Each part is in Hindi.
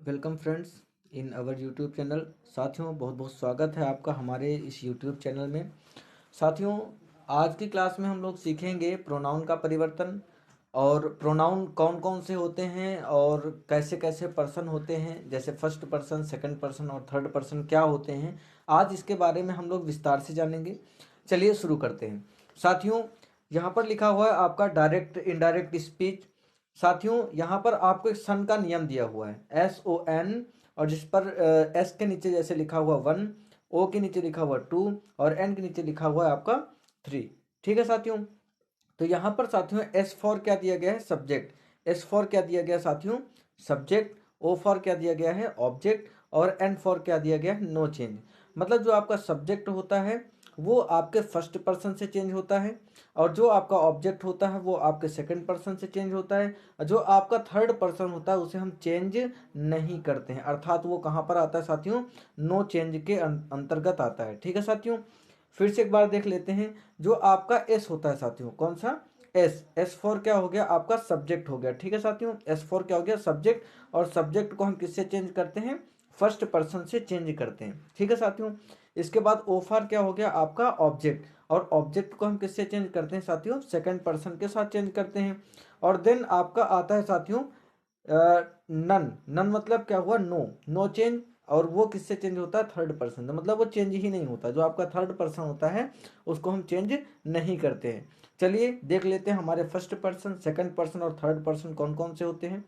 Welcome friends in our YouTube channel. साथियों, बहुत बहुत स्वागत है आपका हमारे इस यूट्यूब चैनल में। साथियों, आज की क्लास में हम लोग सीखेंगे प्रोनाउन का परिवर्तन और प्रोनाउन कौन कौन से होते हैं और कैसे कैसे पर्सन होते हैं, जैसे फर्स्ट पर्सन, सेकंड पर्सन और थर्ड पर्सन क्या होते हैं। आज इसके बारे में हम लोग विस्तार से जानेंगे। चलिए शुरू करते हैं। साथियों, यहाँ पर लिखा हुआ है आपका डायरेक्ट इनडायरेक्ट स्पीच। साथियों, यहाँ पर आपको एक सन का नियम दिया हुआ है, SON, और जिस पर एस के नीचे जैसे लिखा हुआ 1, ओ के नीचे लिखा हुआ 2 और एन के नीचे लिखा हुआ है आपका 3। ठीक है साथियों। तो यहाँ पर साथियों एस फॉर क्या दिया गया है, सब्जेक्ट। एस फॉर क्या दिया गया साथियों, सब्जेक्ट। ओ फॉर क्या दिया गया है, ऑब्जेक्ट। और एन फॉर क्या दिया गया है, नो चेंज। मतलब जो आपका सब्जेक्ट होता है वो आपके फर्स्ट पर्सन से चेंज होता है, और जो आपका ऑब्जेक्ट होता है वो आपके सेकंड पर्सन से चेंज होता है, और जो आपका थर्ड पर्सन होता है उसे हम चेंज नहीं करते हैं, अर्थात वो कहाँ पर आता है साथियों, नो चेंज के अंतर्गत आता है। ठीक है साथियों, फिर से एक बार देख लेते हैं। जो आपका एस होता है साथियों, कौन सा, एस फॉर क्या हो गया, आपका सब्जेक्ट हो गया। ठीक है साथियों, एस फॉर क्या हो गया, सब्जेक्ट। और सब्जेक्ट को हम किससे चेंज करते हैं, फर्स्ट पर्सन से चेंज करते हैं। ठीक है साथियों। इसके बाद ओ फॉर क्या हो गया, आपका ऑब्जेक्ट। और ऑब्जेक्ट को हम किससे चेंज करते हैं साथियों, सेकंड पर्सन के साथ चेंज करते हैं। और देन आपका आता है साथियों नन। नन मतलब क्या हुआ, नो, नो चेंज। और वो किससे चेंज होता है, थर्ड पर्सन, मतलब वो चेंज ही नहीं होता। जो आपका थर्ड पर्सन होता है उसको हम चेंज नहीं करते हैं। चलिए देख लेते हैं हमारे फर्स्ट पर्सन, सेकंड पर्सन और थर्ड पर्सन कौन कौन से होते हैं।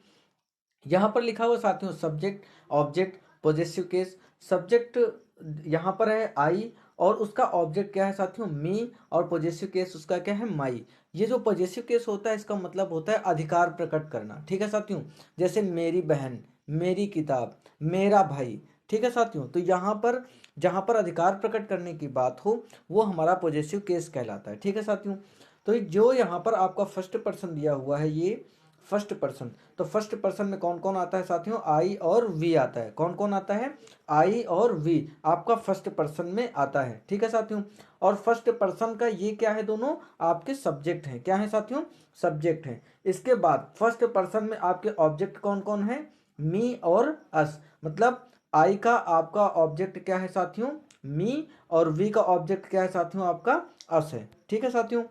यहाँ पर लिखा हुआ साथियों subject, object, possessive case. Subject यहाँ पर है आई, और उसका ऑब्जेक्ट क्या है साथियों, मी, और पॉजेसिव केस उसका क्या है, माई। ये जो पॉजेसिव केस होता है इसका मतलब होता है अधिकार प्रकट करना। ठीक है साथियों, जैसे मेरी बहन, मेरी किताब, मेरा भाई। ठीक है साथियों, तो यहाँ पर जहाँ पर अधिकार प्रकट करने की बात हो वो हमारा पॉजेसिव केस कहलाता है। ठीक है साथियों। तो जो यहाँ पर आपका फर्स्ट पर्सन दिया हुआ है ये फर्स्ट पर्सन, तो फर्स्ट पर्सन में कौन कौन आता है साथियों, आई और वी आता है। कौन कौन आता है, आई और वी आपका फर्स्ट पर्सन में आता है। ठीक है साथियों। और फर्स्ट पर्सन का ये क्या है, दोनों आपके सब्जेक्ट हैं। क्या है साथियों, सब्जेक्ट हैं। इसके बाद फर्स्ट पर्सन में आपके ऑब्जेक्ट कौन कौन है, मी और अस। मतलब आई का आपका ऑब्जेक्ट क्या है साथियों, मी, और वी का ऑब्जेक्ट क्या है साथियों, आपका अस है। ठीक है साथियों।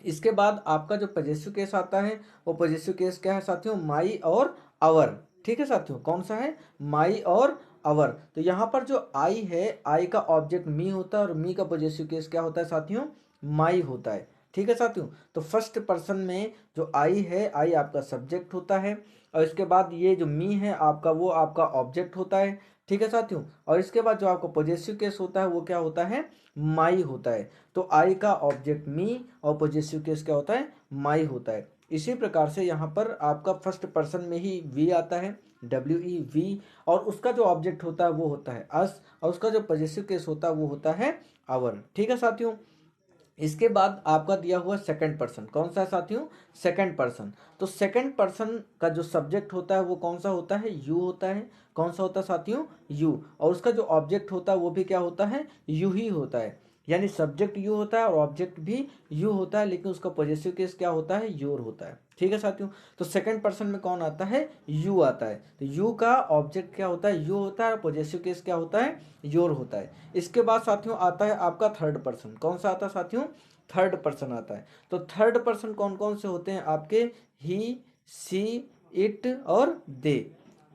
इसके बाद आपका जो पॉजेसिव केस आता है वो पॉजेसिव केस क्या है साथियों, माई और अवर। ठीक है साथियों, कौन सा है, माई और अवर। तो यहाँ पर जो आई है, आई का ऑब्जेक्ट मी होता है और मी का पॉजेसिव केस क्या होता है साथियों, माई होता है। ठीक है साथियों। तो फर्स्ट पर्सन में जो आई है, आई आपका सब्जेक्ट होता है, और इसके बाद ये जो मी है आपका, वो आपका ऑब्जेक्ट होता है। ठीक है साथियों। और इसके बाद जो आपका पॉजेसिव केस होता है वो क्या होता है, माई होता है। तो आई का ऑब्जेक्ट मी और पॉजेसिव केस क्या होता है, माई होता है। इसी प्रकार से यहाँ पर आपका फर्स्ट पर्सन में ही वी आता है, WE, और उसका जो ऑब्जेक्ट होता है वो होता है अस, और उसका जो पॉजेसिव केस होता है वो होता है आवर। ठीक है साथियों। इसके बाद आपका दिया हुआ सेकंड पर्सन, कौन सा है साथियों, सेकंड पर्सन। तो सेकंड पर्सन का जो सब्जेक्ट होता है वो कौन सा होता है, यू होता है। कौन सा होता है साथियों, यू। और उसका जो ऑब्जेक्ट होता है वो भी क्या होता है, यू ही होता है। यानी सब्जेक्ट यू होता है और ऑब्जेक्ट भी यू होता है, लेकिन उसका पॉजेसिव केस क्या होता है, योर होता है। ठीक है साथियों। तो सेकंड पर्सन में कौन आता है, यू आता है। तो यू का ऑब्जेक्ट क्या होता है, यू होता है, और पॉजेसिव केस क्या होता है, योर होता है। इसके बाद साथियों आता है आपका थर्ड पर्सन। कौन सा आता है साथियों, थर्ड पर्सन आता है। तो थर्ड पर्सन कौन कौन से होते हैं आपके, ही, सी, इट और दे।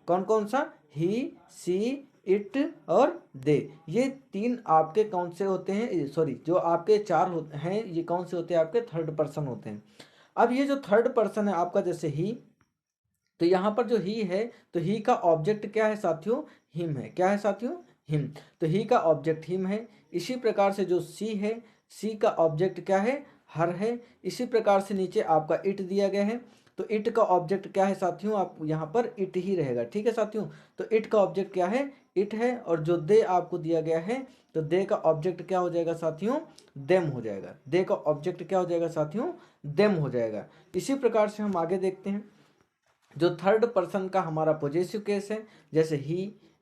कौन कौन सा, ही, सी, इट और दे। ये तीन आपके कौन से होते हैं, सॉरी, जो आपके चार हैं ये कौन से होते हैं, आपके थर्ड पर्सन होते हैं। अब ये जो थर्ड पर्सन है आपका, जैसे ही, तो यहाँ पर जो ही है, तो ही का ऑब्जेक्ट क्या है साथियों, हिम है। क्या है साथियों, हिम। तो ही का ऑब्जेक्ट हिम है। इसी प्रकार से जो सी है, सी का ऑब्जेक्ट क्या है, हर है। इसी प्रकार से नीचे आपका इट दिया गया है। तो इट का ऑब्जेक्ट क्या है साथियों, आप यहाँ पर इट ही रहेगा। ठीक है साथियों। तो इट का ऑब्जेक्ट क्या है, इट है। और जो दे आपको दिया गया है, तो दे का ऑब्जेक्ट क्या हो जाएगा साथियों, देम हो जाएगा। दे का ऑब्जेक्ट क्या हो जाएगा साथियों, देम हो जाएगा। इसी प्रकार से हम आगे देखते हैं। जो थर्ड पर्सन का हमारा पॉजेसिव केस है, जैसे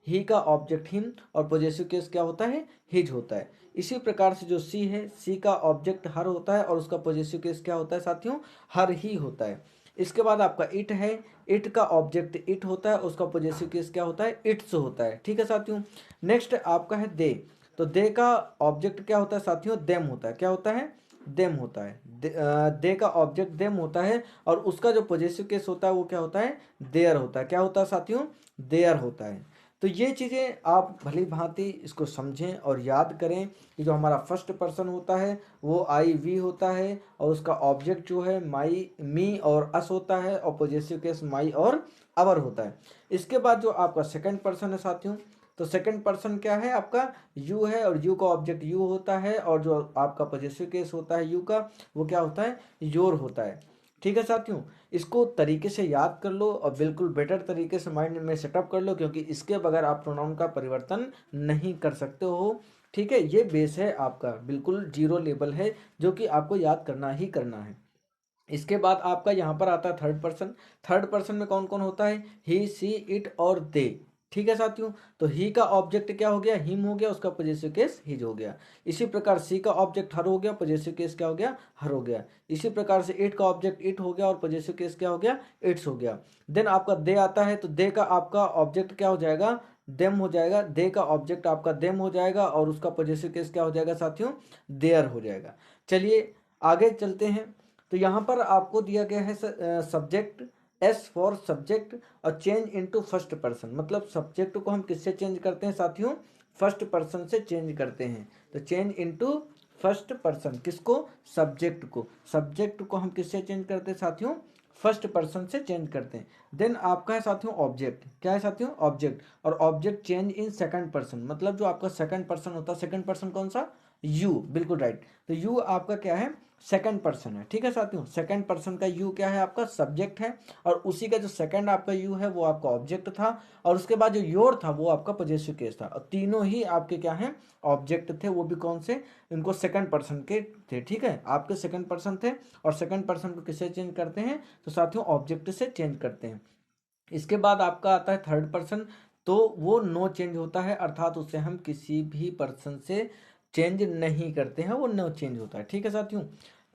ही का ऑब्जेक्ट हिम और पॉजेसिव केस क्या होता है, हिज होता है। इसी प्रकार से जो सी है, सी का ऑब्जेक्ट हर होता है और उसका पॉजेसिव केस क्या होता है साथियों, हर ही होता है। इसके बाद आपका इट है, इट का ऑब्जेक्ट इट होता है, उसका पॉजेसिव केस क्या होता है, इट्स होता है। ठीक है साथियों। नेक्स्ट आपका है दे। तो दे का ऑब्जेक्ट क्या होता है साथियों, देम होता है। क्या होता है, देम होता है। दे का ऑब्जेक्ट देम होता है और उसका जो पॉजेसिव केस होता है वो क्या होता है, देयर होता है। क्या होता है साथियों, देयर होता है। तो ये चीज़ें आप भली भांति इसको समझें और याद करें कि जो हमारा फर्स्ट पर्सन होता है वो आई वी होता है और उसका ऑब्जेक्ट जो है माई मी और अस होता है और पॉजेसिव केस माई और अवर होता है। इसके बाद जो आपका सेकंड पर्सन है साथियों, तो सेकंड पर्सन क्या है आपका, यू है और यू का ऑब्जेक्ट यू होता है और जो आपका पॉजेसिव केस होता है यू का वो क्या होता है, योर होता है। ठीक है साथियों, इसको तरीके से याद कर लो और बिल्कुल बेटर तरीके से माइंड में सेटअप कर लो, क्योंकि इसके बगैर आप प्रोनाउन का परिवर्तन नहीं कर सकते हो। ठीक है, ये बेस है आपका, बिल्कुल जीरो लेवल है जो कि आपको याद करना ही करना है। इसके बाद आपका यहाँ पर आता है थर्ड पर्सन। थर्ड पर्सन में कौन कौन होता है, ही सी इट और दे। ठीक है साथियों, तो ही का ऑब्जेक्ट क्या हो गया, हिम हो गया, उसका पॉजेसिव केस हिज हो गया। इसी प्रकार सी का ऑब्जेक्ट हर हो गया, पॉजेसिव केस क्या हो गया, हर हो गया। इसी प्रकार से इट का ऑब्जेक्ट इट हो गया और पॉजेसिव केस क्या हो गया, इट्स हो गया। देन आपका दे आता है, तो दे का आपका ऑब्जेक्ट क्या हो जाएगा, देम हो जाएगा। दे का ऑब्जेक्ट आपका देम हो जाएगा और उसका पॉजेसिव केस क्या हो जाएगा साथियों, देयर हो जाएगा। चलिए आगे चलते हैं। तो यहाँ पर आपको दिया गया है सब्जेक्ट, एस फॉर सब्जेक्ट और चेंज इनटू फर्स्ट पर्सन। मतलब सब्जेक्ट को हम किससे चेंज करते हैं साथियों, फर्स्ट पर्सन से चेंज करते हैं। तो चेंज इनटू फर्स्ट पर्सन, किसको, सब्जेक्ट को। सब्जेक्ट को हम किससे चेंज करते हैं साथियों, फर्स्ट पर्सन से चेंज करते हैं। देन आपका है साथियों ऑब्जेक्ट। क्या है साथियों, ऑब्जेक्ट। और object change in second person, मतलब जो आपका सेकंड पर्सन होता है, सेकंड पर्सन कौन सा, यू, बिल्कुल राइट। तो यू आपका क्या है, सेकंड पर्सन है। ठीक है साथियों, सेकंड पर्सन का यू क्या है आपका, सब्जेक्ट है और उसी का जो सेकंड आपका यू है वो आपका ऑब्जेक्ट था और उसके बाद जो योर था वो आपका पॉजेसिव केस था और तीनों ही आपके क्या हैं, ऑब्जेक्ट थे। वो भी कौन से, इनको सेकंड पर्सन के थे। ठीक है, आपके सेकंड पर्सन थे और सेकंड पर्सन को किससे चेंज करते हैं, तो साथियों ऑब्जेक्ट से चेंज करते हैं। इसके बाद आपका आता है थर्ड पर्सन। तो वो नो चेंज होता है, अर्थात उसे हम किसी भी पर्सन से चेंज नहीं करते हैं, वो नो चेंज होता है। ठीक है साथियों,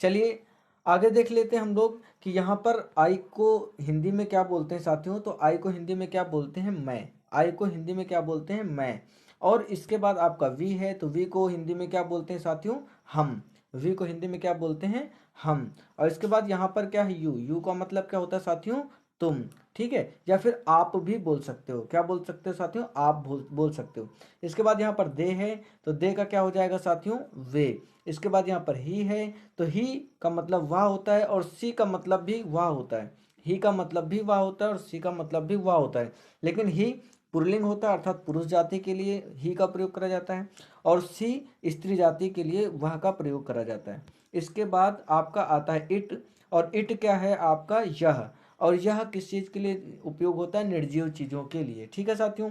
चलिए आगे देख लेते हैं हम लोग कि यहाँ पर आई को हिंदी में क्या बोलते हैं साथियों। तो आई को हिंदी में क्या बोलते हैं, मैं। आई को हिंदी में क्या बोलते हैं, मैं। और इसके बाद आपका वी है, तो वी को हिंदी में क्या बोलते हैं साथियों, हम। वी को हिंदी में क्या बोलते हैं, हम। और इसके बाद यहाँ पर क्या है, यू। यू का मतलब क्या होता है साथियों, तुम। ठीक है, या फिर आप भी बोल सकते हो। क्या बोल सकते हो साथियों, आप बोल सकते हो। इसके बाद यहाँ पर दे है, तो दे का क्या हो जाएगा साथियों, वे। इसके बाद यहाँ पर ही है, तो ही का मतलब वह होता है और सी का मतलब भी वह होता है। ही का मतलब भी वह होता है और सी का मतलब भी वह होता है। लेकिन ही पुल्लिंग होता है, अर्थात पुरुष जाति के लिए ही का प्रयोग करा जाता है और सी स्त्री जाति के लिए वह का प्रयोग करा जाता है। इसके बाद आपका आता है इट। और इट क्या है आपका, यह। और यह किस चीज़ के लिए उपयोग होता है, निर्जीव चीज़ों के लिए। ठीक है साथियों,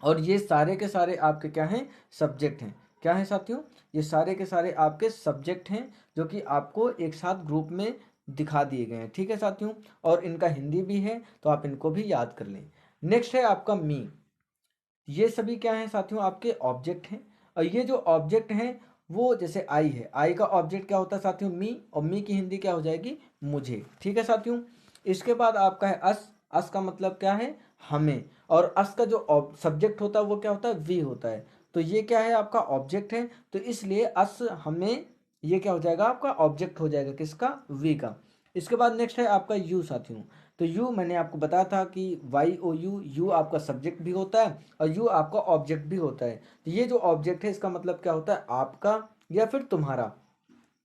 और ये सारे के सारे आपके क्या हैं, सब्जेक्ट हैं। क्या हैं साथियों, ये सारे के सारे आपके सब्जेक्ट हैं जो कि आपको एक साथ ग्रुप में दिखा दिए गए हैं। ठीक है साथियों, और इनका हिंदी भी है तो आप इनको भी याद कर लें। नेक्स्ट है आपका मी। ये सभी क्या हैं साथियों, आपके ऑब्जेक्ट हैं। और ये जो ऑब्जेक्ट हैं वो जैसे आई है, आई का ऑब्जेक्ट क्या होता है साथियों, मी। और मी की हिंदी क्या हो जाएगी, मुझे। ठीक है साथियों, इसके बाद आपका है अस। अस का मतलब क्या है, हमें। और अस का जो सब्जेक्ट होता है वो क्या होता है, वी होता है। तो ये क्या है आपका ऑब्जेक्ट है, तो इसलिए अस हमें, ये क्या हो जाएगा आपका ऑब्जेक्ट हो जाएगा, किसका, वी का। इसके बाद नेक्स्ट है आपका यू साथियों। तो यू मैंने आपको बताया था कि वाई ओ यू, यू आपका सब्जेक्ट भी होता है और यू आपका ऑब्जेक्ट भी होता है। तो ये जो ऑब्जेक्ट है इसका मतलब क्या होता है, आपका या फिर तुम्हारा।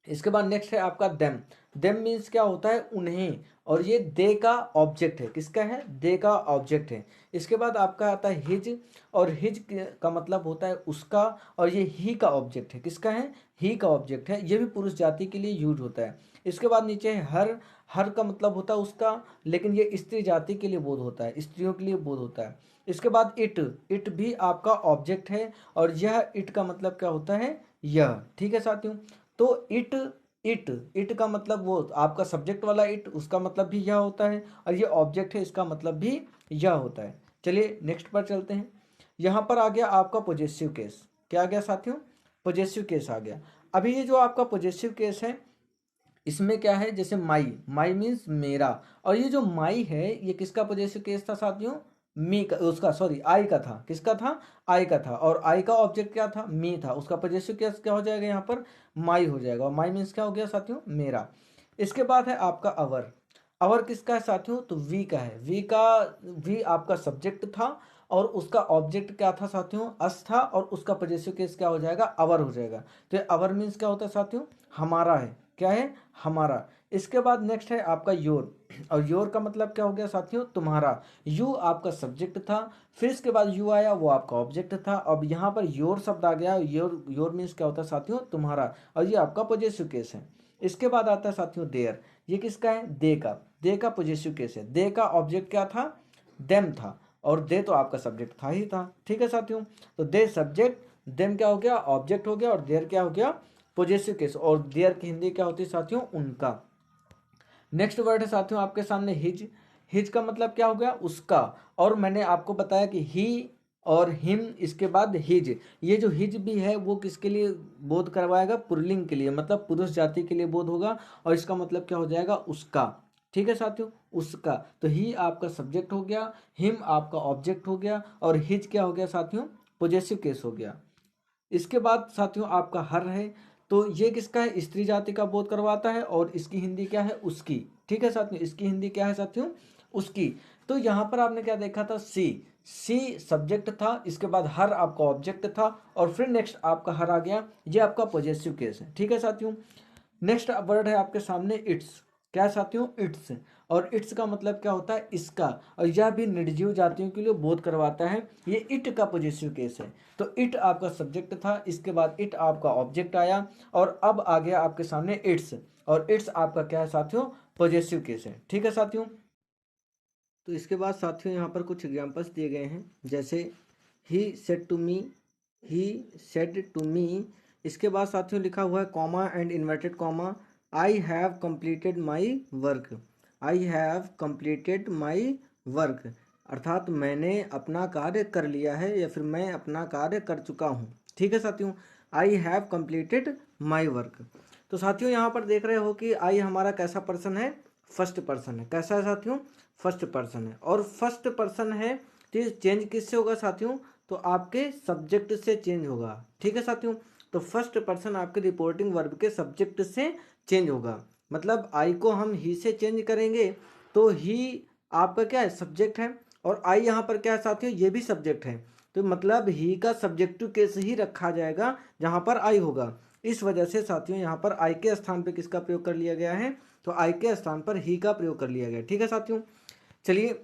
इसके बाद नेक्स्ट है आपका देम। देम मीन्स क्या होता है, उन्हें। और ये दे का ऑब्जेक्ट है, किसका है, दे का ऑब्जेक्ट है। इसके बाद आपका आता है हिज। और हिज का मतलब होता है उसका। और ये ही का ऑब्जेक्ट है, किसका है, ही का ऑब्जेक्ट है। ये भी पुरुष जाति के लिए यूज होता है। इसके बाद नीचे है हर। हर का मतलब होता है उसका, लेकिन ये स्त्री जाति के लिए बोध होता है, स्त्रियों के लिए बोध होता है। इसके बाद इट। इट भी आपका ऑब्जेक्ट है और यह इट का मतलब क्या होता है, यह। ठीक है साथियों, तो इट, इट, इट का मतलब वो आपका सब्जेक्ट वाला इट, उसका मतलब भी यह होता है और ये ऑब्जेक्ट है, इसका मतलब भी यह होता है। चलिए नेक्स्ट पर चलते हैं। यहाँ पर आ गया आपका पॉजेसिव केस। क्या आ गया साथियों, पॉजेसिव केस आ गया। अभी ये जो आपका पॉजेसिव केस है इसमें क्या है, जैसे माई, माई मीन्स मेरा, और ये जो माई है ये किसका पॉजेसिव केस था साथियों, मी का, उसका सॉरी आई का था, किसका था, आई का था, और आई का ऑब्जेक्ट क्या था, मी था, उसका पॉजेसिव केस क्या हो जाएगा यहाँ पर, माई हो जाएगा, और माई मीन्स क्या हो गया साथियों, मेरा। इसके बाद है आपका अवर, अवर किसका है साथियों, तो वी का है, वी का, वी आपका सब्जेक्ट था और उसका ऑब्जेक्ट क्या था साथियों, अस था, और उसका पॉजेसिव केस क्या हो जाएगा, अवर हो जाएगा। तो ये अवर मीन्स क्या होता है साथियों, हमारा है, क्या है, हमारा। इसके बाद नेक्स्ट है आपका योर, और योर का मतलब क्या हो गया साथियों, तुम्हारा। यू आपका सब्जेक्ट था, फिर इसके बाद यू आया, वो आपका ऑब्जेक्ट था। अब यहाँ पर योर शब्द आ गया, योर, योर मीन्स क्या होता है साथियों, तुम्हारा, और ये आपका पॉजेसिव केस है। इसके बाद आता है साथियों देयर, ये किसका है, दे का, दे का पॉजेसिव केस है। दे का ऑब्जेक्ट क्या था, देम था, और दे तो आपका सब्जेक्ट था ही था, ठीक है साथियों। तो दे सब्जेक्ट, देम क्या हो गया, ऑब्जेक्ट हो गया, और देयर क्या हो गया, पॉजेसिव केस, और देयर की हिंदी क्या होती है साथियों, उनका। नेक्स्ट वर्ड है साथियों आपके सामने हिज, हिज का मतलब क्या हो गया, उसका, और मैंने आपको बताया कि ही और हिम, इसके बाद हिज, ये जो हिज भी है वो किसके लिए बोध करवाएगा, पुल्लिंग के लिए, मतलब पुरुष जाति के लिए बोध होगा, और इसका मतलब क्या हो जाएगा, उसका, ठीक है साथियों, उसका। तो ही आपका सब्जेक्ट हो गया, हिम आपका ऑब्जेक्ट हो गया, और हिज क्या हो गया साथियों, पॉजेसिव केस हो गया। इसके बाद साथियों आपका हर है, तो ये किसका है, स्त्री जाति का बोध करवाता है, और इसकी हिंदी क्या है, उसकी, ठीक है साथियों, इसकी हिंदी क्या है साथियों, उसकी। तो यहाँ पर आपने क्या देखा था, सी सब्जेक्ट था, इसके बाद हर आपका ऑब्जेक्ट था, और फिर नेक्स्ट आपका हर आ गया, ये आपका पॉजेसिव केस है, ठीक है साथियों। नेक्स्ट वर्ड है आपके सामने इट्स, क्या है साथियों, इट्स, और इट्स का मतलब क्या होता है, इसका, और यह भी निर्जीव जातियों के लिए बोध करवाता है, ये इट का पॉजेसिव केस है। तो इट आपका सब्जेक्ट था, इसके बाद इट आपका ऑब्जेक्ट आया, और अब आ गया आपके सामने इट्स, और इट्स आपका क्या है साथियों, पॉजेसिव केस है, ठीक है साथियों। तो इसके बाद साथियों यहाँ पर कुछ एग्जांपल्स दिए गए हैं, जैसे ही said to me, he said to me. इसके बाद साथियों लिखा हुआ है comma and inverted comma, I have completed my work, I have completed my work, अर्थात मैंने अपना कार्य कर लिया है, या फिर मैं अपना कार्य कर चुका हूँ, ठीक है साथियों। आई हैव कंप्लीटेड माई वर्क। तो साथियों यहाँ पर देख रहे हो कि आई हमारा कैसा पर्सन है, फर्स्ट पर्सन है, कैसा है साथियों, फर्स्ट पर्सन है, और फर्स्ट पर्सन है तो ये चेंज किससे होगा साथियों, तो आपके सब्जेक्ट से चेंज होगा, ठीक है साथियों। तो फर्स्ट पर्सन आपके रिपोर्टिंग वर्ब के सब्जेक्ट से चेंज होगा, मतलब आई को हम ही से चेंज करेंगे, तो ही आपका क्या है, सब्जेक्ट है, और आई यहाँ पर क्या है साथियों, ये भी सब्जेक्ट है, तो मतलब ही का सब्जेक्टिव केस ही रखा जाएगा जहाँ पर आई होगा। इस वजह से साथियों यहाँ पर आई के स्थान पर किसका प्रयोग कर लिया गया है, तो आई के स्थान पर ही का प्रयोग कर लिया गया, ठीक है साथियों। चलिए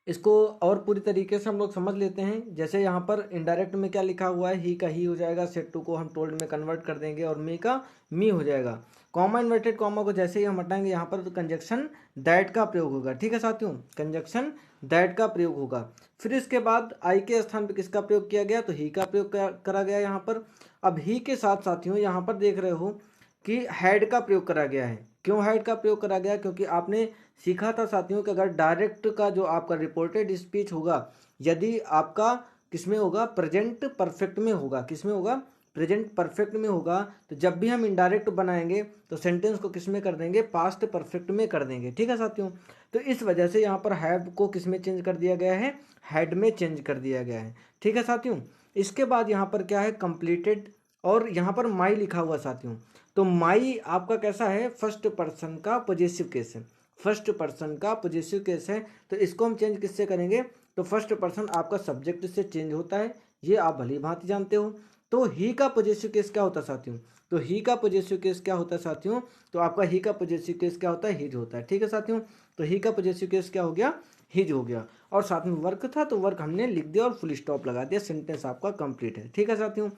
इसको और पूरी तरीके से हम लोग समझ लेते हैं। जैसे यहाँ पर इनडायरेक्ट में क्या लिखा हुआ है, ही का ही हो जाएगा, सेट टू को हम टोल्ड में कन्वर्ट कर देंगे, और मी का मी हो जाएगा। कॉमा इन्वर्टेड कॉमा को जैसे ही हम हटाएंगे यहाँ पर, तो कंजक्शन दैट का प्रयोग होगा, ठीक है साथियों, कंजक्शन दैट का प्रयोग होगा। फिर इसके बाद आई के स्थान पर किसका प्रयोग किया गया, तो ही का प्रयोग करा गया यहाँ पर। अब ही के साथ साथियों यहाँ पर देख रहे हो कि हैड का प्रयोग करा गया है। क्यों हैड का प्रयोग करा गया, क्योंकि आपने सीखा था साथियों कि अगर डायरेक्ट का जो आपका रिपोर्टेड स्पीच होगा, यदि आपका किसमें होगा, प्रेजेंट परफेक्ट में होगा, किसमें होगा, प्रेजेंट परफेक्ट में होगा, तो जब भी हम इनडायरेक्ट बनाएंगे तो सेंटेंस को किसमें कर देंगे, पास्ट परफेक्ट में कर देंगे, ठीक है साथियों। तो इस वजह से यहाँ पर हैव को किसमें चेंज कर दिया गया है, हैड में चेंज कर दिया गया है, ठीक है साथियों। इसके बाद यहाँ पर क्या है, कंप्लीटेड, और यहाँ पर माई लिखा हुआ साथियों, तो माई आपका कैसा है, फर्स्ट पर्सन का पॉजेसिव केस है, फर्स्ट पर्सन का पॉजेसिव केस है, तो इसको हम चेंज किससे करेंगे, तो फर्स्ट पर्सन आपका सब्जेक्ट से चेंज होता है, ये आप भली भांति जानते हो। तो ही का पॉजेसिव केस क्या होता है साथियों, तो ही का पॉजेसिव केस क्या होता है साथियों, तो आपका ही का पॉजेसिव केस क्या होता है, हिज होता है, ठीक है साथियों। तो ही का पॉजेसिव केस क्या हो गया, हिज हो गया, और साथ में वर्क था तो वर्क हमने लिख दिया और फुल स्टॉप लगा दिया, सेंटेंस आपका कंप्लीट है, ठीक है साथियों।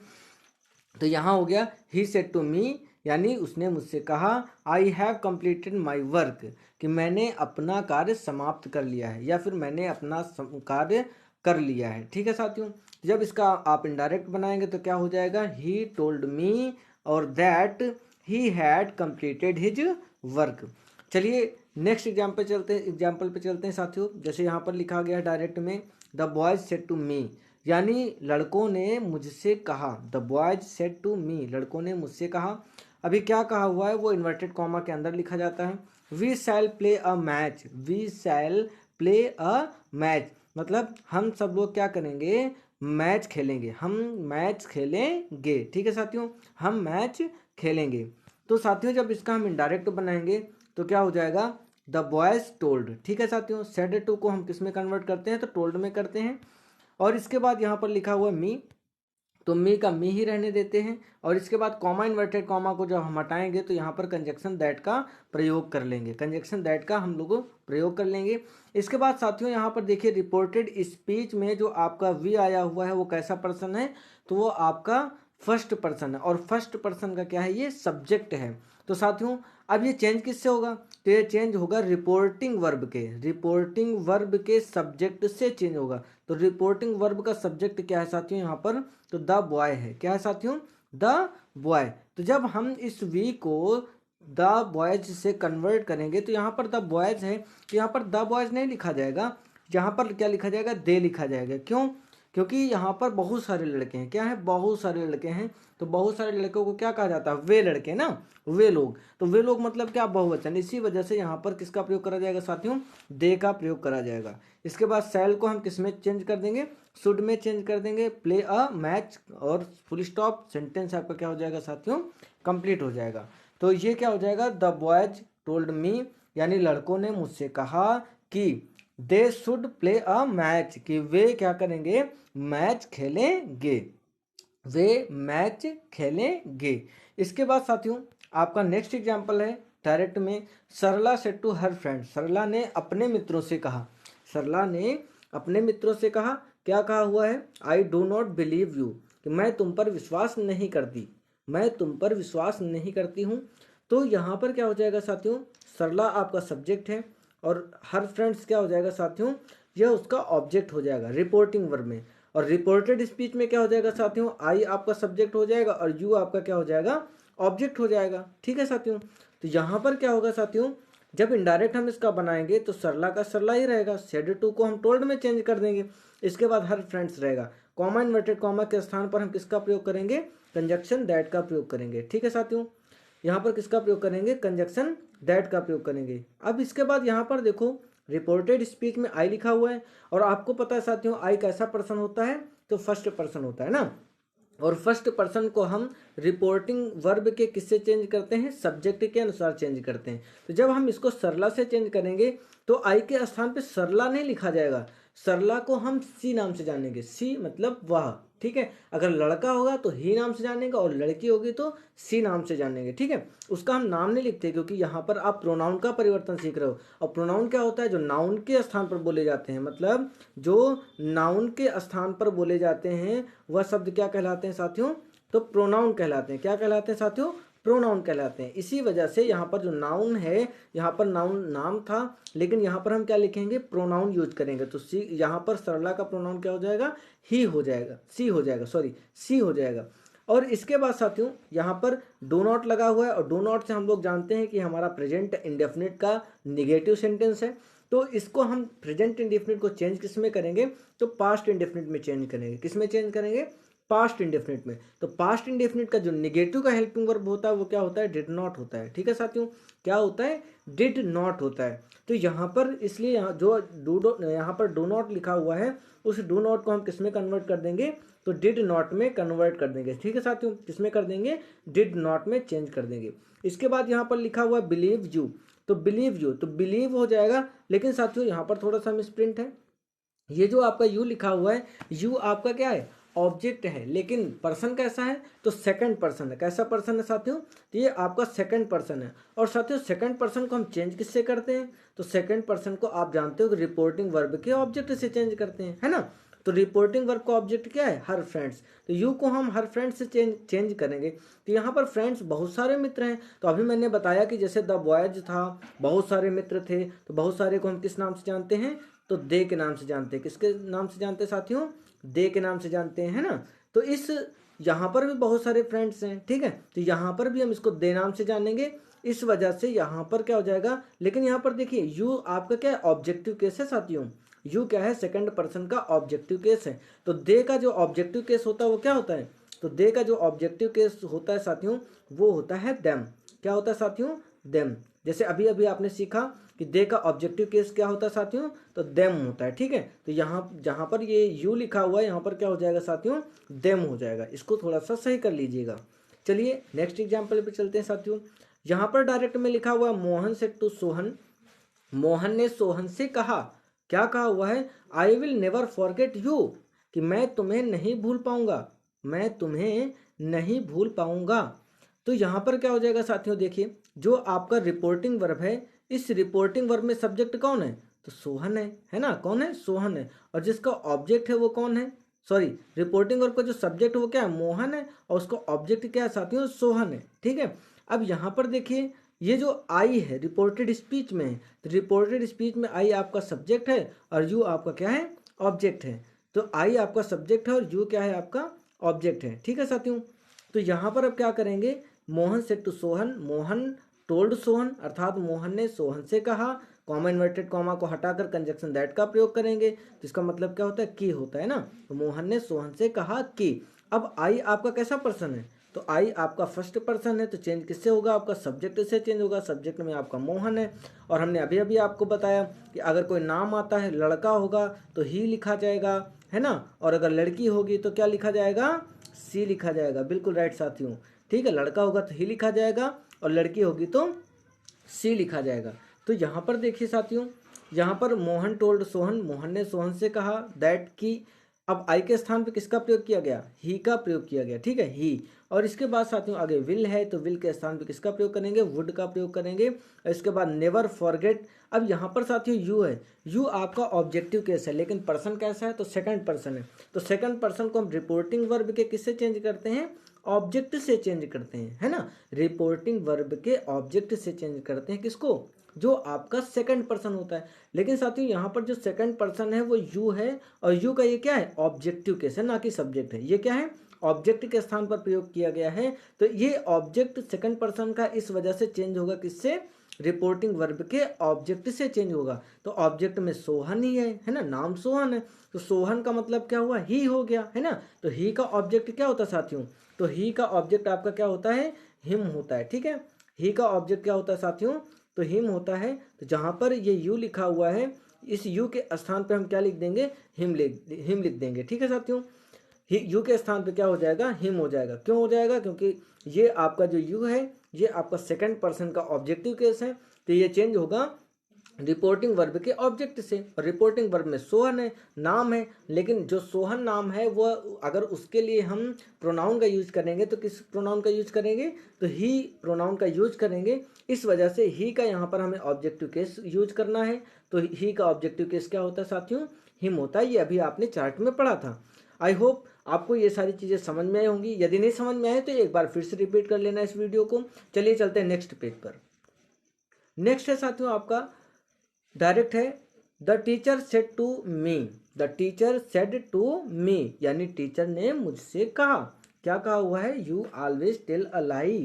तो यहाँ हो गया ही सेड टू मी, यानी उसने मुझसे कहा, आई हैव कंप्लीटेड माई वर्क, कि मैंने अपना कार्य समाप्त कर लिया है, या फिर मैंने अपना कार्य कर लिया है, ठीक है साथियों। जब इसका आप इनडायरेक्ट बनाएंगे तो क्या हो जाएगा, ही टोल्ड मी और that he had completed his work. चलिए नेक्स्ट एग्जाम्पल पे चलते हैं साथियों। जैसे यहाँ पर लिखा गया है डायरेक्ट में, the boys said to me, यानी लड़कों ने मुझसे कहा, the boys said to me, लड़कों ने मुझसे कहा। अभी क्या कहा हुआ है वो इन्वर्टेड कॉमा के अंदर लिखा जाता है। We shall play a match, we shall play a match मतलब हम सब लोग क्या करेंगे, मैच खेलेंगे, हम मैच खेलेंगे। ठीक है साथियों, हम मैच खेलेंगे। तो साथियों जब इसका हम इनडायरेक्ट बनाएंगे तो क्या हो जाएगा, द बॉयज टोल्ड। ठीक है साथियों, सेड टू को हम किस में कन्वर्ट करते हैं, तो टोल्ड में करते हैं। और इसके बाद यहाँ पर लिखा हुआ है मी, तो मी का मी ही रहने देते हैं। और इसके बाद कॉमा इन्वर्टेड कॉमा को जब हम हटाएंगे तो यहाँ पर कंजक्शन दैट का प्रयोग कर लेंगे, कंजक्शन दैट का हम लोग प्रयोग कर लेंगे। इसके बाद साथियों यहाँ पर देखिए रिपोर्टेड स्पीच में जो आपका वी आया हुआ है वो कैसा पर्सन है, तो वो आपका फर्स्ट पर्सन है। और फर्स्ट पर्सन का क्या है, ये सब्जेक्ट है। तो साथियों अब ये चेंज किससे होगा, तो ये चेंज होगा रिपोर्टिंग वर्ब के, रिपोर्टिंग वर्ब के सब्जेक्ट से चेंज होगा। तो रिपोर्टिंग वर्ब का सब्जेक्ट क्या है साथियों यहाँ पर, तो द बॉय है। क्या है साथियों, द बॉय। तो जब हम इस वी को द बॉयज से कन्वर्ट करेंगे तो यहाँ पर द बॉयज है, तो यहाँ पर द बॉयज नहीं लिखा जाएगा, यहाँ पर क्या लिखा जाएगा, दे लिखा जाएगा। क्यों, क्योंकि यहाँ पर बहुत सारे लड़के हैं। क्या है, बहुत सारे लड़के हैं। तो बहुत सारे लड़कों को क्या कहा जाता है, वे लड़के ना, वे लोग। तो वे लोग मतलब क्या, बहुवचन। इसी वजह से यहाँ पर किसका प्रयोग करा जाएगा साथियों, दे का प्रयोग करा जाएगा। इसके बाद सेल को हम किस में चेंज कर देंगे, शुड में चेंज कर देंगे, प्ले अ मैच, और फुल स्टॉप, सेंटेंस आपका क्या हो जाएगा साथियों, कंप्लीट हो जाएगा। तो ये क्या हो जाएगा, द बॉयज टोल्ड मी, यानी लड़कों ने मुझसे कहा कि they should play a match, कि वे क्या करेंगे, मैच खेलेंगे, वे मैच खेलेंगे। इसके बाद साथियों आपका नेक्स्ट एग्जाम्पल है डायरेक्ट में, सरला सेड टू हर फ्रेंड, सरला ने अपने मित्रों से कहा, सरला ने अपने मित्रों से कहा, क्या कहा हुआ है, I do not believe you, कि मैं तुम पर विश्वास नहीं करती, मैं तुम पर विश्वास नहीं करती हूँ। तो यहाँ पर क्या हो जाएगा साथियों, सरला आपका सब्जेक्ट है और हर फ्रेंड्स क्या हो जाएगा साथियों, यह उसका ऑब्जेक्ट हो जाएगा रिपोर्टिंग वर्ब में। और रिपोर्टेड स्पीच में क्या हो जाएगा साथियों, आई आपका सब्जेक्ट हो जाएगा और यू आपका क्या हो जाएगा, ऑब्जेक्ट हो जाएगा। ठीक है साथियों, तो यहाँ पर क्या होगा साथियों, जब इनडायरेक्ट हम इसका बनाएंगे तो सरला का सरला ही रहेगा, सेड टू को हम टोल्ड में चेंज कर देंगे। इसके बाद हर फ्रेंड्स रहेगा, कॉमा इन्वर्टेड कॉमा के स्थान पर हम किसका प्रयोग करेंगे, कंजक्शन दैट का प्रयोग करेंगे। ठीक है साथियों, यहाँ पर किसका प्रयोग करेंगे, कंजक्शन दैट का प्रयोग करेंगे। अब इसके बाद यहाँ पर देखो रिपोर्टेड स्पीच में आई लिखा हुआ है, और आपको पता है साथियों आई कैसा पर्सन होता है, तो फर्स्ट पर्सन होता है ना। और फर्स्ट पर्सन को हम रिपोर्टिंग वर्ब के किससे चेंज करते हैं, सब्जेक्ट के अनुसार चेंज करते हैं। तो जब हम इसको सरला से चेंज करेंगे तो आई के स्थान पे सरला नहीं लिखा जाएगा, सरला को हम सी नाम से जानेंगे, सी मतलब वह। ठीक है, अगर लड़का होगा तो ही नाम से जानेंगे और लड़की होगी तो सी नाम से जानेंगे। ठीक है, उसका हम नाम नहीं लिखते क्योंकि यहाँ पर आप प्रोनाउन का परिवर्तन सीख रहे हो, और प्रोनाउन क्या होता है, जो नाउन के स्थान पर बोले जाते हैं, मतलब जो नाउन के स्थान पर बोले जाते हैं वह शब्द क्या कहलाते हैं साथियों, तो प्रोनाउन कहलाते हैं। क्या कहलाते हैं साथियों, प्रोनाउन कहलाते हैं। इसी वजह से यहाँ पर जो नाउन है, यहाँ पर नाउन नाम था, लेकिन यहाँ पर हम क्या लिखेंगे, प्रोनाउन यूज करेंगे। तो सी, यहाँ पर सरला का प्रोनाउन क्या हो जाएगा, ही हो जाएगा, सी हो जाएगा, सॉरी सी हो जाएगा। और इसके बाद साथियों यहाँ पर डू नॉट लगा हुआ है, और डू नॉट से हम लोग जानते हैं कि हमारा प्रेजेंट इंडेफिनिट का निगेटिव सेंटेंस है। तो इसको हम प्रेजेंट इंडेफिनिट को चेंज किस में करेंगे, तो पास्ट इंडेफिनिट में चेंज करेंगे। किस में चेंज करेंगे, पास्ट इंडेफिनिट में। तो पास्ट इंडेफिनिट का जो निगेटिव का हेल्पिंग वर्ब होता है वो क्या होता है, डिड नॉट होता है। ठीक है साथियों, क्या होता है, डिड नॉट होता है। तो यहाँ पर इसलिए यहाँ जो यहाँ पर डू नॉट लिखा हुआ है, उस डू नॉट को हम किस में कन्वर्ट कर देंगे, तो डिड नॉट में कन्वर्ट कर देंगे। ठीक है साथियों, किसमें कर देंगे, डिड नॉट में चेंज कर देंगे। इसके बाद यहाँ पर लिखा हुआ बिलीव यू, तो बिलीव यू, तो बिलीव हो जाएगा। लेकिन साथियों यहाँ पर थोड़ा सा मिसप्रिंट है, ये जो आपका यू लिखा हुआ है, यू आपका क्या है, ऑब्जेक्ट है, लेकिन पर्सन कैसा है, तो सेकंड पर्सन है। कैसा पर्सन है साथियों, तो ये आपका सेकंड पर्सन है। और साथियों सेकंड पर्सन को हम चेंज किससे करते हैं, तो सेकंड पर्सन को आप जानते हो कि रिपोर्टिंग वर्ब के ऑब्जेक्ट से चेंज करते हैं, है ना। तो रिपोर्टिंग वर्ब का ऑब्जेक्ट क्या है, हर फ्रेंड्स। तो यू को हम हर फ्रेंड्स से चेंज करेंगे। तो यहाँ पर फ्रेंड्स बहुत सारे मित्र हैं। तो अभी मैंने बताया कि जैसे द बॉयज था, बहुत सारे मित्र थे, तो बहुत सारे को हम किस नाम से जानते हैं, तो दे के नाम से जानते हैं। किसके नाम से जानते हैं साथियों, दे के नाम से जानते हैं, है ना। तो इस यहाँ पर भी बहुत सारे फ्रेंड्स हैं, ठीक है। तो यहाँ पर भी हम इसको दे नाम से जानेंगे, इस वजह से यहाँ पर क्या हो जाएगा। लेकिन यहाँ पर देखिए यू आपका क्या है, ऑब्जेक्टिव केस है साथियों। यू क्या है, सेकंड पर्सन का ऑब्जेक्टिव केस है। तो दे का जो ऑब्जेक्टिव केस होता है वो क्या होता है, तो दे का जो ऑब्जेक्टिव केस होता है साथियों वो होता है देम। क्या होता है साथियों? देम। जैसे अभी अभी आपने सीखा कि दे का ऑब्जेक्टिव केस क्या होता है साथियों, तो देम होता है। ठीक है, तो यहाँ जहाँ पर ये यू लिखा हुआ है यहाँ पर क्या हो जाएगा साथियों? देम हो जाएगा। इसको थोड़ा सा सही कर लीजिएगा। चलिए नेक्स्ट एग्जाम्पल पे चलते हैं साथियों। यहाँ पर डायरेक्ट में लिखा हुआ है मोहन सेड टू सोहन, मोहन ने सोहन से कहा। क्या कहा हुआ है? I will never forget you, कि मैं तुम्हें नहीं भूल पाऊंगा, मैं तुम्हें नहीं भूल पाऊंगा। तो यहाँ पर क्या हो जाएगा साथियों? देखिए, जो आपका रिपोर्टिंग वर्ब है, इस रिपोर्टिंग वर्ब में सब्जेक्ट कौन है? तो सोहन है ना? कौन है? सोहन है। और जिसका ऑब्जेक्ट है वो कौन है? सॉरी, रिपोर्टिंग वर्ब का जो सब्जेक्ट है वो क्या है? मोहन है। और उसका ऑब्जेक्ट क्या है साथियों? सोहन है। ठीक है, अब यहाँ पर देखिए, ये जो आई है रिपोर्टेड स्पीच में है, तो रिपोर्टेड स्पीच में आई आपका सब्जेक्ट है और यू आपका क्या है? ऑब्जेक्ट है। तो आई आपका सब्जेक्ट है और यू क्या है? आपका ऑब्जेक्ट है। ठीक है साथियों, तो यहाँ पर अब क्या करेंगे? Mohan said to Sohan, Mohan told Sohan, अर्थात मोहन ने सोहन से कहा। कॉमा इन्वर्टेड कॉमा को हटाकर कंजक्शन दैट का प्रयोग करेंगे, तो इसका मतलब क्या होता है? की होता है ना। तो मोहन ने सोहन से कहा कि। अब आई आपका कैसा पर्सन है? तो आई आपका फर्स्ट पर्सन है, तो चेंज किससे होगा? आपका सब्जेक्ट से चेंज होगा। सब्जेक्ट में आपका मोहन है। और हमने अभी अभी आपको बताया कि अगर कोई नाम आता है, लड़का होगा तो ही लिखा जाएगा, है ना। और अगर लड़की होगी तो क्या लिखा जाएगा? सी लिखा जाएगा। बिल्कुल राइट साथियों। ठीक है, लड़का होगा तो ही लिखा जाएगा और लड़की होगी तो सी लिखा जाएगा। तो यहाँ पर देखिए साथियों, यहाँ पर मोहन टोल्ड सोहन, मोहन ने सोहन से कहा दैट की। अब आई के स्थान पे किसका प्रयोग किया गया? ही का प्रयोग किया गया। ठीक है, ही। और इसके बाद साथियों आगे विल है, तो विल के स्थान पे किसका प्रयोग करेंगे? वुड का प्रयोग करेंगे। और इसके बाद नेवर फॉरगेट। अब यहाँ पर साथियों यू है, यू आपका ऑब्जेक्टिव केस है, लेकिन पर्सन कैसा है? तो सेकंड पर्सन है। तो सेकंड पर्सन को हम रिपोर्टिंग वर्ब के किससे चेंज करते हैं? ऑब्जेक्ट से चेंज करते हैं, है ना। रिपोर्टिंग वर्ब के ऑब्जेक्ट से चेंज करते हैं किसको? जो आपका सेकंड पर्सन होता है। लेकिन साथियों यहाँ पर जो सेकंड पर्सन है वो यू है, और यू का ये क्या है? ऑब्जेक्टिव केस है, ना कि सब्जेक्ट है। ये क्या है? ऑब्जेक्ट के स्थान पर प्रयोग किया गया है। तो ये ऑब्जेक्ट सेकंड पर्सन का इस वजह से चेंज होगा, किससे? रिपोर्टिंग वर्ब के ऑब्जेक्ट से चेंज होगा। तो ऑब्जेक्ट में सोहन ही है ना, नाम सोहन है। तो सोहन का मतलब क्या हुआ? ही हो गया, है ना। तो ही का ऑब्जेक्ट क्या होता है साथियों? तो ही का ऑब्जेक्ट आपका क्या होता है? हिम होता है। ठीक है, ही का ऑब्जेक्ट क्या होता है साथियों? तो हिम होता है। तो जहां पर ये यू लिखा हुआ है, इस यू के स्थान पे हम क्या लिख देंगे? हिम लिख देंगे। ठीक है साथियों, यू के स्थान पे क्या हो जाएगा? हिम हो जाएगा। क्यों हो जाएगा? क्योंकि ये आपका जो यू है ये आपका सेकंड पर्सन का ऑब्जेक्टिव केस है, तो ये चेंज होगा रिपोर्टिंग वर्ब के ऑब्जेक्ट से। और रिपोर्टिंग वर्ब में सोहन है, नाम है। लेकिन जो सोहन नाम है वो अगर उसके लिए हम प्रोनाउन का यूज करेंगे तो किस प्रोनाउन का यूज करेंगे? तो ही प्रोनाउन का यूज करेंगे। इस वजह से ही का यहाँ पर हमें ऑब्जेक्टिव केस यूज करना है। तो ही का ऑब्जेक्टिव केस क्या होता है साथियों? हिम होता है। ये अभी आपने चार्ट में पढ़ा था। आई होप आपको ये सारी चीज़ें समझ में आई होंगी। यदि नहीं समझ में आए तो एक बार फिर से रिपीट कर लेना इस वीडियो को। चलिए चलते हैं नेक्स्ट पेज पर। नेक्स्ट है साथियों आपका डायरेक्ट है, the teacher said to me, the teacher said to me, यानी टीचर ने मुझसे कहा। क्या कहा हुआ है? You always tell a lie,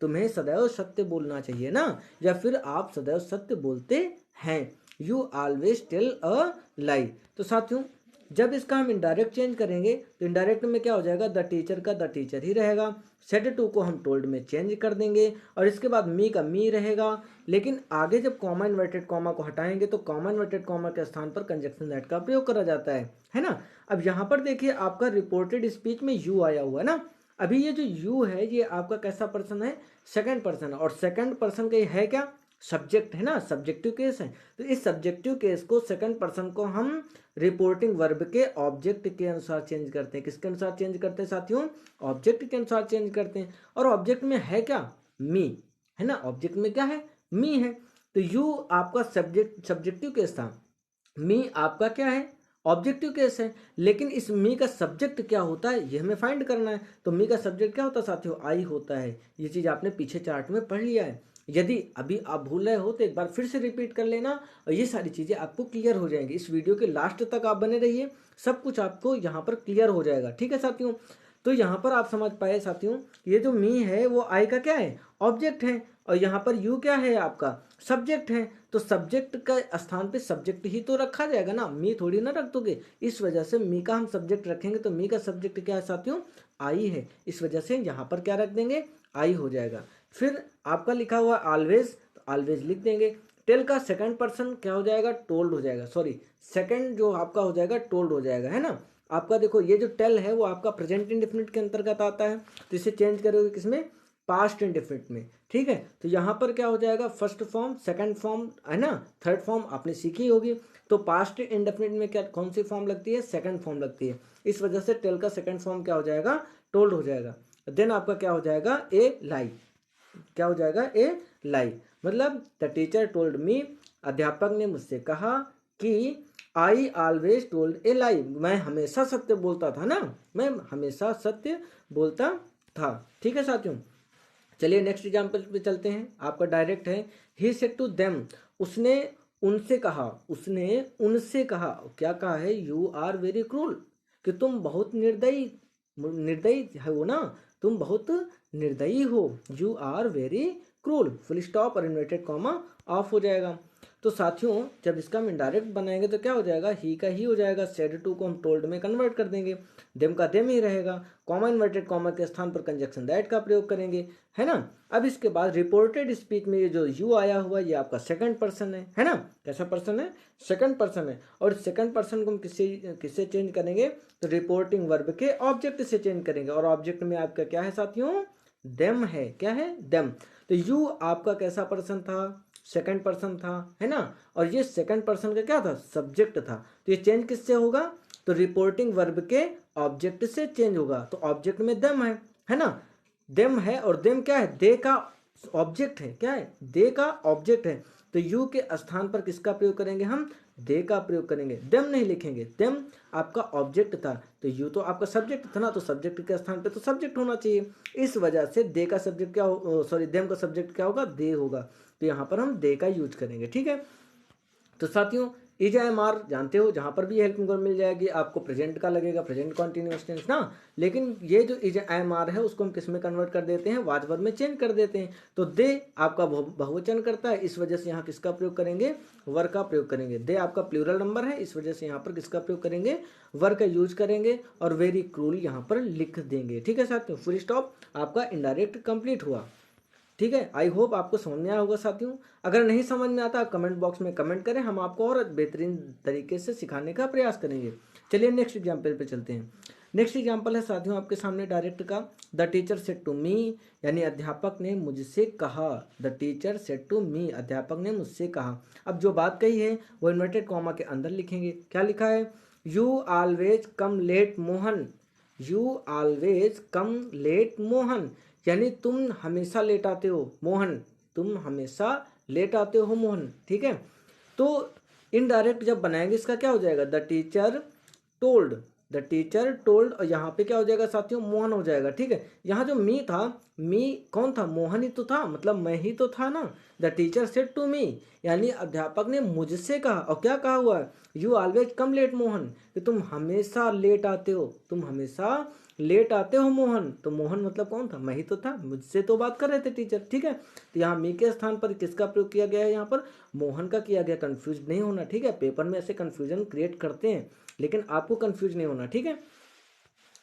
तुम्हें सदैव सत्य बोलना चाहिए ना, या फिर आप सदैव सत्य बोलते हैं। यू ऑलवेज टेल अ लाई। तो साथियों जब इसका हम इनडायरेक्ट चेंज करेंगे तो इनडायरेक्ट में क्या हो जाएगा? द टीचर का द टीचर ही रहेगा। सेड टू को हम टोल्ड में चेंज कर देंगे और इसके बाद मी का मी रहेगा। लेकिन आगे जब कॉमा इन्वर्टेड कॉमा को हटाएंगे तो कॉमा इन्वर्टेड कॉमा के स्थान पर कंजक्शन दैट का प्रयोग करा जाता है ना। अब यहाँ पर देखिए आपका रिपोर्टेड स्पीच में यू आया हुआ है ना। अभी ये जो यू है ये आपका कैसा पर्सन है? सेकंड पर्सन है। और सेकंड पर्सन का ये है क्या? सब्जेक्ट है ना, सब्जेक्टिव केस है। तो इस सब्जेक्टिव केस को सेकंड पर्सन को हम रिपोर्टिंग वर्ब के ऑब्जेक्ट के अनुसार चेंज करते हैं। किसके अनुसार चेंज करते हैं साथियों? ऑब्जेक्ट के अनुसार चेंज करते हैं। और ऑब्जेक्ट में है क्या? मी, है ना। ऑब्जेक्ट में क्या है? मी है। तो यू आपका सब्जेक्टिव केस था, मी आपका क्या है? ऑब्जेक्टिव केस है। लेकिन इस मी का सब्जेक्ट क्या होता है ये हमें फाइंड करना है। तो मी का सब्जेक्ट क्या होता है साथियों? आई होता है। ये चीज आपने पीछे चार्ट में पढ़ लिया है। यदि अभी आप भूल रहे हो तो एक बार फिर से रिपीट कर लेना और ये सारी चीजें आपको क्लियर हो जाएंगी। इस वीडियो के लास्ट तक आप बने रहिए, सब कुछ आपको यहाँ पर क्लियर हो जाएगा। ठीक है साथियों, तो यहाँ पर आप समझ पाए साथियों, ये जो मी है वो आई का क्या है? ऑब्जेक्ट है। और यहाँ पर यू क्या है? आपका सब्जेक्ट है। तो सब्जेक्ट का स्थान पे सब्जेक्ट ही तो रखा जाएगा ना, मी थोड़ी ना रख दोगे। इस वजह से मी का हम सब्जेक्ट रखेंगे, तो मी का सब्जेक्ट क्या है साथियों, आई है। इस वजह से यहाँ पर क्या रख देंगे, आई हो जाएगा। फिर आपका लिखा हुआ ऑलवेज, तो ऑलवेज लिख देंगे। टेल का सेकंड पर्सन क्या हो जाएगा, टोल्ड हो जाएगा। सॉरी, सेकंड जो आपका हो जाएगा टोल्ड हो जाएगा, है ना। आपका देखो ये जो टेल है वो आपका प्रेजेंट इंडेफिनिट के अंतर्गत आता है, तो इसे चेंज करोगे किसमें, पास्ट इंडेफिनिट में। ठीक है, तो यहाँ पर क्या हो जाएगा, फर्स्ट फॉर्म, सेकंड फॉर्म, है ना, थर्ड फॉर्म आपने सीखी होगी। तो पास्ट इंडेफिनिट में क्या कौन सी फॉर्म लगती है, सेकंड फॉर्म लगती है। इस वजह से टेल का सेकंड फॉर्म क्या हो जाएगा, टोल्ड हो जाएगा। देन आपका क्या हो जाएगा, ए लाई, क्या हो जाएगा, ए लाई, मतलब द टीचर टोल्ड मी, अध्यापक ने मुझसे कहा कि आई ऑलवेज टोल्ड ए लाई, मैं हमेशा सत्य बोलता था ना, मैं हमेशा सत्य बोलता था। ठीक है साथियों, चलिए नेक्स्ट एग्जाम्पल पे चलते हैं। आपका डायरेक्ट है, ही सेड टू देम, उसने उनसे कहा, उसने उनसे कहा, क्या कहा है, यू आर वेरी क्रूल, कि तुम बहुत निर्दयी, निर्दयी हो ना, तुम बहुत निर्दयी हो। You are very cruel, full stop और इन्वर्टेड कॉमा ऑफ हो जाएगा। तो साथियों जब इसका हम इनडायरेक्ट बनाएंगे तो क्या हो जाएगा, ही का ही हो जाएगा। सेड टू को हम टोल्ड में कन्वर्ट कर देंगे, देम का देम ही रहेगा। कॉमा इन्वर्टेड कॉमा के स्थान पर कंजक्शन दैट का प्रयोग करेंगे, है ना। अब इसके बाद रिपोर्टेड स्पीच में ये जो यू आया हुआ ये आपका सेकंड पर्सन है ना। कैसा पर्सन है, सेकंड पर्सन है। और सेकंड पर्सन को हम किससे चेंज करेंगे, तो रिपोर्टिंग वर्ब के ऑब्जेक्ट से चेंज करेंगे। और ऑब्जेक्ट में आपका क्या है साथियों, देम है। क्या है, देम। तो यू आपका कैसा पर्सन था, सेकंड पर्सन था, है ना। और ये सेकंड पर्सन का क्या था, सब्जेक्ट था। तो ये चेंज किससे होगा, तो रिपोर्टिंग वर्ब के ऑब्जेक्ट से चेंज होगा। तो ऑब्जेक्ट में देम है ना, देम है। और देम क्या है, दे का ऑब्जेक्ट है। क्या है, दे का ऑब्जेक्ट है। तो यू के स्थान पर किसका प्रयोग करेंगे हम, दे का प्रयोग करेंगे, देम नहीं लिखेंगे। देम आपका ऑब्जेक्ट था, तो यू तो आपका सब्जेक्ट था ना, तो सब्जेक्ट के स्थान पे तो सब्जेक्ट होना चाहिए। इस वजह से दे का सब्जेक्ट क्या हो, सॉरी देम का सब्जेक्ट क्या होगा, दे होगा। तो यहाँ पर हम दे का यूज करेंगे। ठीक है, तो साथियों इज एम आर जानते हो, जहाँ पर भी हेल्पिंग वर्ब मिल जाएगी आपको प्रेजेंट का लगेगा, प्रेजेंट कॉन्टिन्यूअस टेंस ना। लेकिन ये जो इज एम आर है उसको हम किस में कन्वर्ट कर देते हैं, वाज वर्ब में चेंज कर देते हैं। तो दे आपका बहुवचन करता है, इस वजह से यहाँ किसका प्रयोग करेंगे, वर का प्रयोग करेंगे। दे आपका प्लूरल नंबर है, इस वजह से यहाँ पर किसका प्रयोग करेंगे, वर का यूज करेंगे। और वेरी क्रूल यहाँ पर लिख देंगे। ठीक है साथियों, फुल स्टॉप आपका इनडायरेक्ट कंप्लीट हुआ। ठीक है, आई होप आपको समझ में आया होगा साथियों। अगर नहीं समझ में आता कमेंट बॉक्स में कमेंट करें, हम आपको और बेहतरीन तरीके से सिखाने का प्रयास करेंगे। चलिए नेक्स्ट एग्जाम्पल पे चलते हैं। नेक्स्ट एग्जाम्पल है साथियों आपके सामने डायरेक्ट का, the teacher said to me, यानी अध्यापक ने मुझसे कहा। The teacher said to me, अध्यापक ने मुझसे कहा। अब जो बात कही है वो इन्वर्टेड कॉमा के अंदर लिखेंगे। क्या लिखा है, you always come late Mohan, you always come late Mohan, यानी तुम हमेशा लेट आते हो मोहन, तुम हमेशा लेट आते हो मोहन। ठीक है, तो इनडायरेक्ट जब बनाएंगे इसका क्या हो जाएगा, the teacher told, the teacher told. और यहाँ पे क्या हो जाएगा साथियों, मोहन हो जाएगा। ठीक है, यहाँ जो मी था, मी कौन था, मोहन ही तो था, मतलब मैं ही तो था ना। The teacher said to me, यानी अध्यापक ने मुझसे कहा। और क्या कहा हुआ है, you always come late Mohan, कि तुम हमेशा लेट आते हो, तुम हमेशा लेट आते हो मोहन। तो मोहन मतलब कौन था, मैं ही तो था, मुझसे तो बात कर रहे थे टीचर। ठीक है, तो यहाँ मी के स्थान पर किसका प्रयोग किया गया है, यहाँ पर मोहन का किया गया। कंफ्यूज नहीं होना, ठीक है, पेपर में ऐसे कंफ्यूजन क्रिएट करते हैं, लेकिन आपको कंफ्यूज नहीं होना। ठीक है,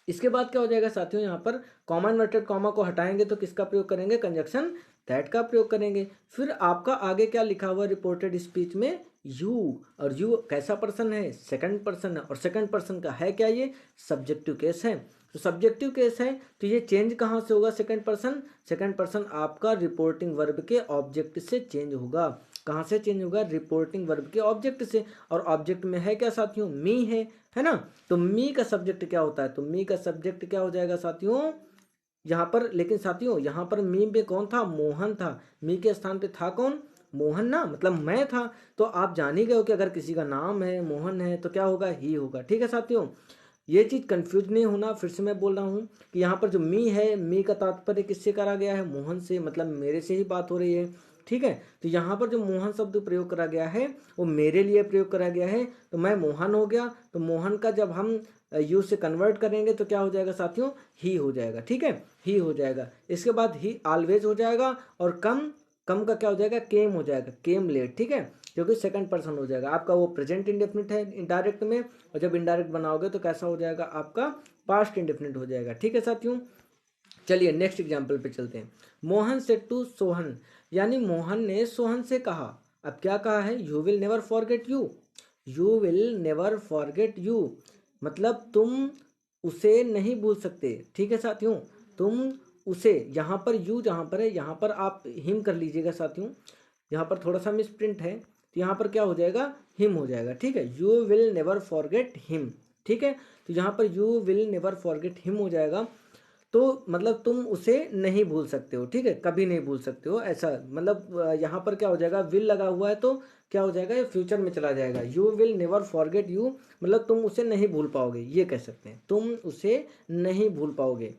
इसके बाद क्या हो जाएगा साथियों, यहाँ पर कॉमा इन्वर्टेड कॉमा को हटाएंगे तो किसका प्रयोग करेंगे, कंजक्शन दैट का प्रयोग करेंगे। फिर आपका आगे क्या लिखा हुआ रिपोर्टेड स्पीच में, यू। और यू कैसा पर्सन है, सेकंड पर्सन है। और सेकंड पर्सन का है क्या, ये सब्जेक्टिव केस है। तो सब्जेक्टिव केस है तो ये चेंज कहाँ से होगा, सेकंड पर्सन, सेकंड पर्सन आपका रिपोर्टिंग वर्ब के ऑब्जेक्ट से चेंज होगा। कहाँ से चेंज होगा, रिपोर्टिंग वर्ब के ऑब्जेक्ट से। और ऑब्जेक्ट में है क्या साथियों, मी है ना। तो मी का सब्जेक्ट क्या होता है, तो मी का सब्जेक्ट क्या हो जाएगा साथियों यहाँ पर। लेकिन साथियों यहाँ पर मी में कौन था, मोहन था। मी के स्थान पे था कौन, मोहन ना, मतलब मैं था। तो आप जान ही गए हो कि अगर किसी का नाम है मोहन है तो क्या होगा, ही होगा। ठीक है साथियों, ये चीज़ कंफ्यूज नहीं होना। फिर से मैं बोल रहा हूँ कि यहाँ पर जो मी है, मी का तात्पर्य किससे करा गया है, मोहन से, मतलब मेरे से ही बात हो रही है। ठीक है, तो यहाँ पर जो मोहन शब्द प्रयोग करा गया है वो मेरे लिए प्रयोग करा गया है। तो मैं मोहन हो गया, तो मोहन का जब हम यू से कन्वर्ट करेंगे तो क्या हो जाएगा साथियों, ही हो जाएगा। ठीक है, ही हो जाएगा। इसके बाद ही ऑलवेज हो जाएगा और कम कम का क्या हो जाएगा, केम हो जाएगा, केम लेट, ठीक है, क्योंकि सेकंड पर्सन हो जाएगा। आपका वो प्रेजेंट इंडेफिनिट है इनडायरेक्ट में, और जब इनडायरेक्ट बनाओगे तो कैसा हो जाएगा, आपका पास्ट इंडेफिनिट हो जाएगा। ठीक है साथियों, चलिए नेक्स्ट एग्जाम्पल पे चलते हैं। मोहन सेड टू सोहन, यानी मोहन ने सोहन से कहा। अब क्या कहा है, you will never forget you, you will never forget you, मतलब तुम उसे नहीं भूल सकते। ठीक है साथियों, तुम उसे, यहाँ पर यू जहाँ पर है, यहाँ पर आप हिम कर लीजिएगा साथियों, यहाँ पर थोड़ा सा मिस प्रिंट है, तो यहाँ पर क्या हो जाएगा, हिम हो जाएगा। ठीक है, you will never forget him. ठीक है, तो यहाँ पर you will never forget him हो जाएगा, तो मतलब तुम उसे नहीं भूल सकते हो। ठीक है, कभी नहीं भूल सकते हो, ऐसा मतलब यहाँ पर क्या हो जाएगा, विल लगा हुआ है तो क्या हो जाएगा, ये फ्यूचर में चला जाएगा। You will never forget you, मतलब तुम उसे नहीं भूल पाओगे, ये कह सकते हैं, तुम उसे नहीं भूल पाओगे।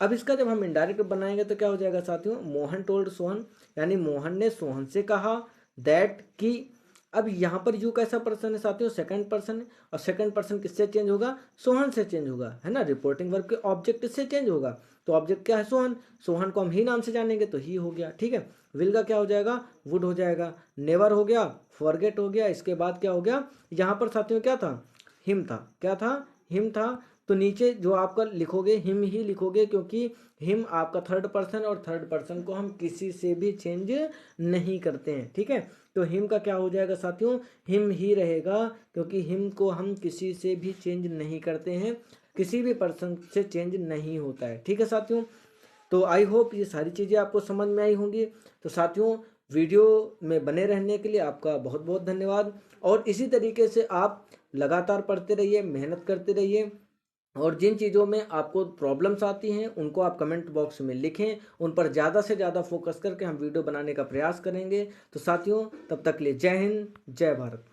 अब इसका जब हम इनडायरेक्ट बनाएंगे तो क्या हो जाएगा साथियों, मोहन टोल्ड सोहन, यानी मोहन ने सोहन से कहा दैट की। अब यहाँ पर यू कैसा पर्सन है साथियों, सेकंड पर्सन है, और सेकंड पर्सन किससे चेंज होगा, सोहन से चेंज होगा, है ना। रिपोर्टिंग वर्ब के ऑब्जेक्ट इससे चेंज होगा, तो ऑब्जेक्ट क्या है, सोहन, सोहन को हम ही नाम से जानेंगे तो ही हो गया। ठीक है, विल का क्या हो जाएगा, वुड हो जाएगा, नेवर हो गया, फॉरगेट हो गया, इसके बाद क्या हो गया, यहाँ पर साथियों क्या था, हिम था, क्या था, हिम था। तो नीचे जो आपका लिखोगे हिम ही लिखोगे, क्योंकि हिम आपका थर्ड पर्सन, और थर्ड पर्सन को हम किसी से भी चेंज नहीं करते हैं। ठीक है, तो हिम का क्या हो जाएगा साथियों, हिम ही रहेगा, क्योंकि हिम को हम किसी से भी चेंज नहीं करते हैं, किसी भी पर्सन से चेंज नहीं होता है। ठीक है साथियों, तो आई होप ये सारी चीज़ें आपको समझ में आई होंगी। तो साथियों, वीडियो में बने रहने के लिए आपका बहुत बहुत धन्यवाद, और इसी तरीके से आप लगातार पढ़ते रहिए, मेहनत करते रहिए, और जिन चीज़ों में आपको प्रॉब्लम्स आती हैं उनको आप कमेंट बॉक्स में लिखें, उन पर ज़्यादा से ज़्यादा फोकस करके हम वीडियो बनाने का प्रयास करेंगे। तो साथियों, तब तक के लिए जय हिंद, जय भारत।